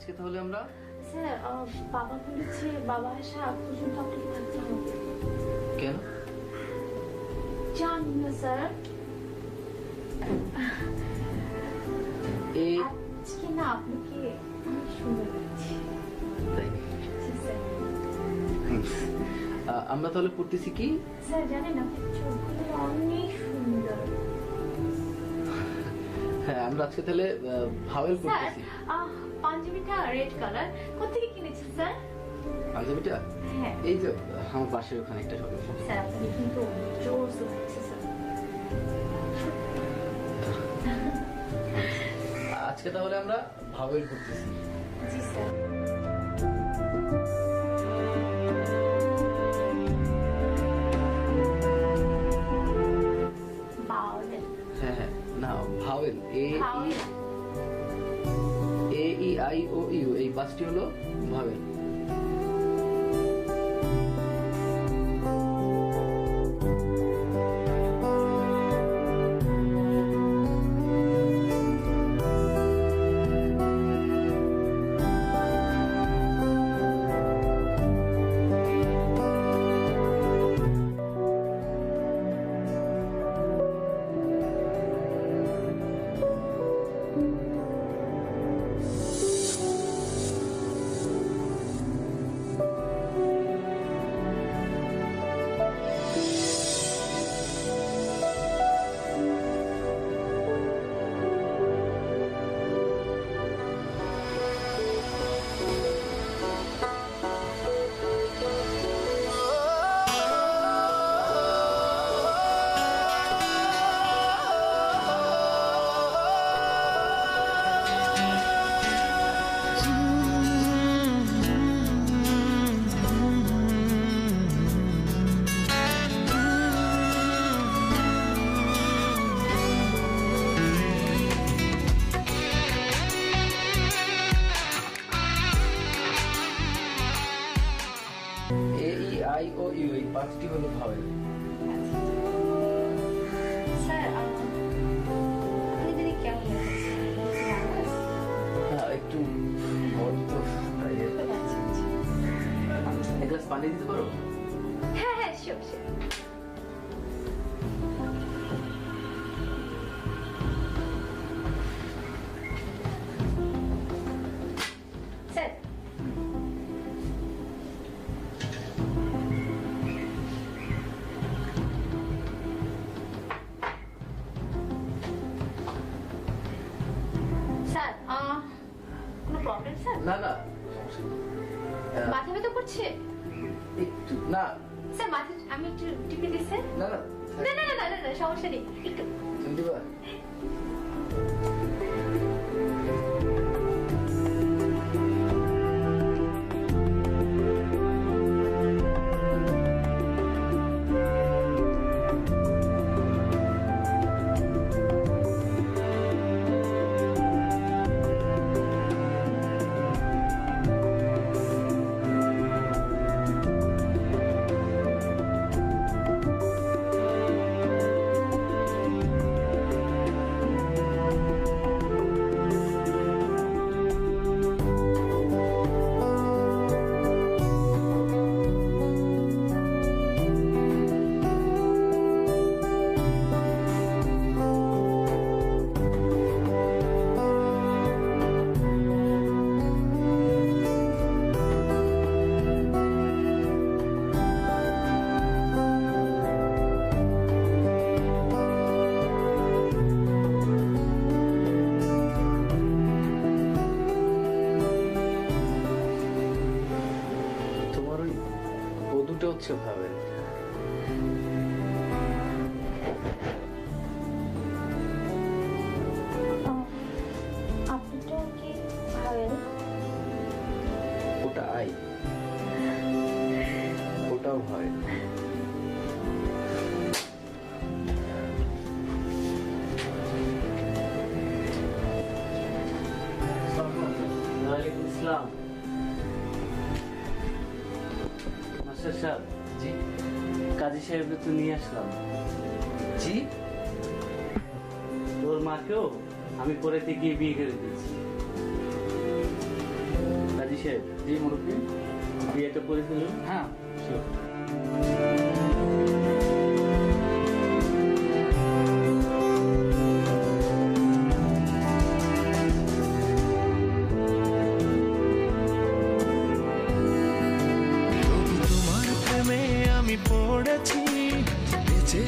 আজকে তাহলে আমরা স্যার বাবা বলেছে বাবা আসা পর্যন্ত আপনাকে থাকতে হবে। কেন? জানি না স্যার, আজকে না আপনাকে অনেক সুন্দর লাগছে। তাই? আমরা তাহলে পড়তেছি কি? স্যার জানেন আপনার চোখগুলো অনেক সুন্দর। হ্যাঁ, আমরা আজকে তাহলে ভাওয়েল পড়তেছি। পাঞ্জাবিটা রেড কালার, কোথেকে কিনেছেন স্যার? পাঞ্জাবিটা? হ্যাঁ, এই যে আমার বাসায় ওখানে একটা শপ। স্যার আপনাকে কিন্তু জোর লাগছে স্যার। আজকে তাহলে আমরা ভাওয়েল পড়তেছি। জি স্যার। হ্যাঁ হ্যাঁ, না vowel, A E I O U, এই পাঁচটি হলো ভাওয়েল। আই ও ইউ, এই পাঁচটি হলো ভাওয়েল। স্যার আপনি যদি কেমন লাগছে? হ্যাঁ, একটু বদ্ধ, তাই এক গ্লাস পানি দিতে পারো? হ্যাঁ হ্যাঁ, শিওর শিওর। স্যার স্যার কোনো প্রবলেম স্যার? না না, মাথা ব্যথা করছে? একটু না স্যার মাথা আমি একটু টিপে দিই স্যার। না না না না না না না, সমস্যা নেই, একটু। তুমি দিবা? দুটো হচ্ছে ভাবেন। আপনারটা কি ভাবেন? ওটা আই, ওটাও হয়। ওয়ালাইকুম আসসালাম। মাস্টার সাহেব, জি কাজী সাহেবকে তো নিয়ে আসলাম। জি, তোর মাকেও আমি পরে থেকে বিয়ে করে দিয়েছি। কাজী সাহেব, জি মুরব্বী। বিয়েটা করে ফেলুন। হ্যাঁ শিওর। তোমার প্রেমে আমি পড়েছি বেঁচে